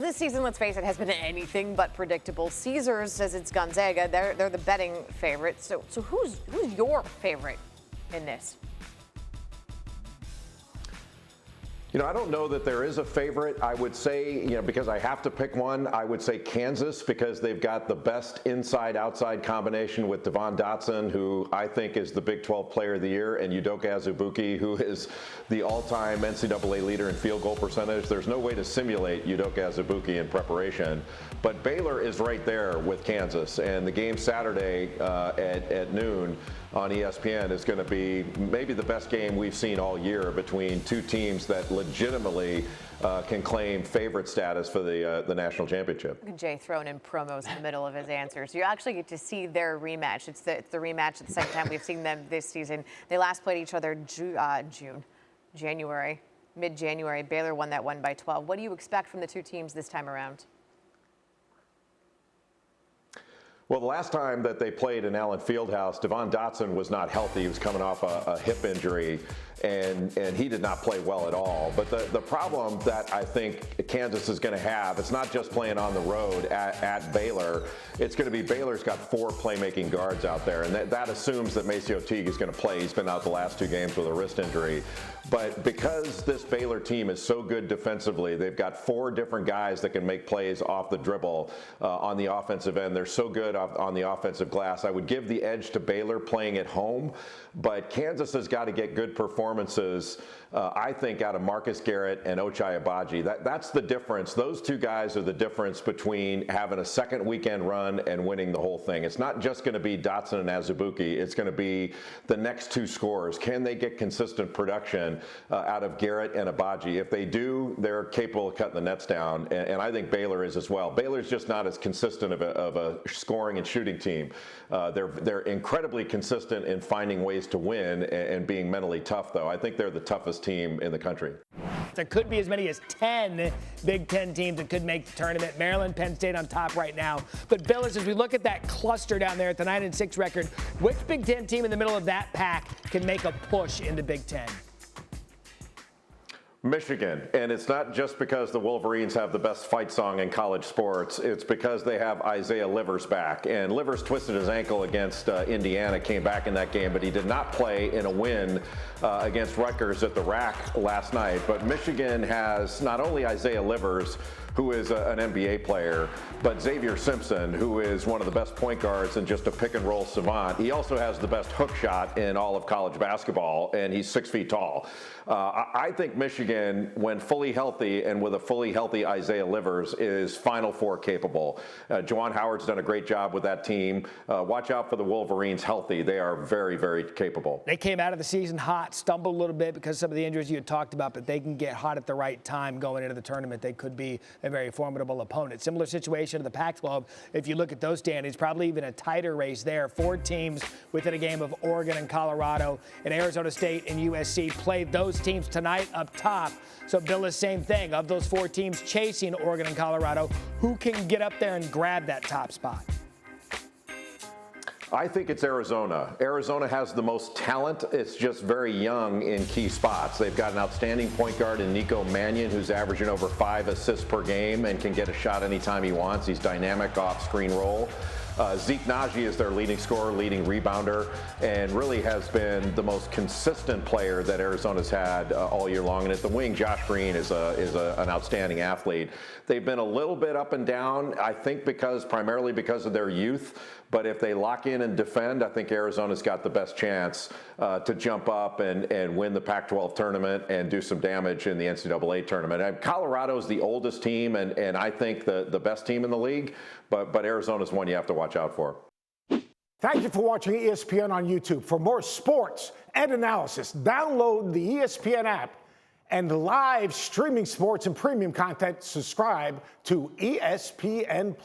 This season, let's face it, has been anything but predictable. Caesars says it's Gonzaga. They're the betting favorite. So who's your favorite in this? You know, I don't know that there is a favorite. I would say, because I have to pick one, I would say Kansas, because they've got the best inside-outside combination with Devon Dotson, who I think is the Big 12 Player of the Year, and Udoka Azubuike, who is the all-time NCAA leader in field goal percentage. There's no way to simulate Udoka Azubuike in preparation. But Baylor is right there with Kansas, and the game Saturday at noon on ESPN is going to be maybe the best game we've seen all year between two teams that legitimately can claim favorite status for the national championship. Jay throwing in promos in the middle of his answers. You actually get to see their rematch. It's the rematch. It's the second time we've seen them this season. They last played each other mid-January. Baylor won that one by 12. What do you expect from the two teams this time around? Well, the last time that they played in Allen Fieldhouse, Devon Dotson was not healthy. He was coming off a hip injury, and he did not play well at all. But the problem that I think Kansas is going to have, it's not just playing on the road at Baylor. It's going to be Baylor's got 4 playmaking guards out there, and that assumes that Maceo Teague is going to play. He's been out the last 2 games with a wrist injury. But because this Baylor team is so good defensively, they've got 4 different guys that can make plays off the dribble on the offensive end. They're so good on the offensive glass. I would give the edge to Baylor playing at home, but Kansas has got to get good performances, I think, out of Marcus Garrett and Ochai Agbaji. That's the difference. Those 2 guys are the difference between having a second weekend run and winning the whole thing. It's not just going to be Dotson and Azubuike. It's going to be the next 2 scorers. Can they get consistent production out of Garrett and Agbaji? If they do, they're capable of cutting the nets down, and I think Baylor is as well. Baylor's just not as consistent of a scoring and shooting team. They're incredibly consistent in finding ways to win and being mentally tough, though. I think they're the toughest team in the country. There could be as many as 10 Big Ten teams that could make the tournament. Maryland, Penn State on top right now. But Bilas, as we look at that cluster down there at the 9-6 record, which Big Ten team in the middle of that pack can make a push into Big Ten? Michigan, and it's not just because the Wolverines have the best fight song in college sports. It's because they have Isaiah Livers back, and Livers twisted his ankle against Indiana, came back in that game, but he did not play in a win against Rutgers at the Rack last night. But Michigan has not only Isaiah Livers, who is an NBA player, but Xavier Simpson, who is one of the best point guards and just a pick-and-roll savant. He also has the best hook shot in all of college basketball, and he's 6 feet tall. I think Michigan, when fully healthy and with a fully healthy Isaiah Livers, is Final Four capable. Juwan Howard's done a great job with that team. Watch out for the Wolverines healthy. They are very, very capable. They came out of the season hot, stumbled a little bit because of some of the injuries you had talked about, but they can get hot at the right time going into the tournament. They could be a very formidable opponent. Similar situation to the Pac-12. If you look at those standings, probably even a tighter race there. 4 teams within a game of Oregon and Colorado, and Arizona State and USC play those teams tonight up top. So Bilas, same thing. Of those 4 teams chasing Oregon and Colorado, who can get up there and grab that top spot? I think it's Arizona. Arizona has the most talent. It's just very young in key spots. They've got an outstanding point guard in Nico Mannion, who's averaging over 5 assists per game and can get a shot anytime he wants. He's dynamic off-screen roll. Zeke Naji is their leading scorer, leading rebounder, and really has been the most consistent player that Arizona's had all year long. And at the wing, Josh Green is an outstanding athlete. They've been a little bit up and down, I think, primarily because of their youth. But if they lock in and defend, I think Arizona's got the best chance to jump up and win the Pac-12 tournament and do some damage in the NCAA tournament. And Colorado's the oldest team and I think the best team in the league, but Arizona's one you have to watch out for. Thank you for watching ESPN on YouTube. For more sports and analysis, download the ESPN app, and live streaming sports and premium content, subscribe to ESPN+.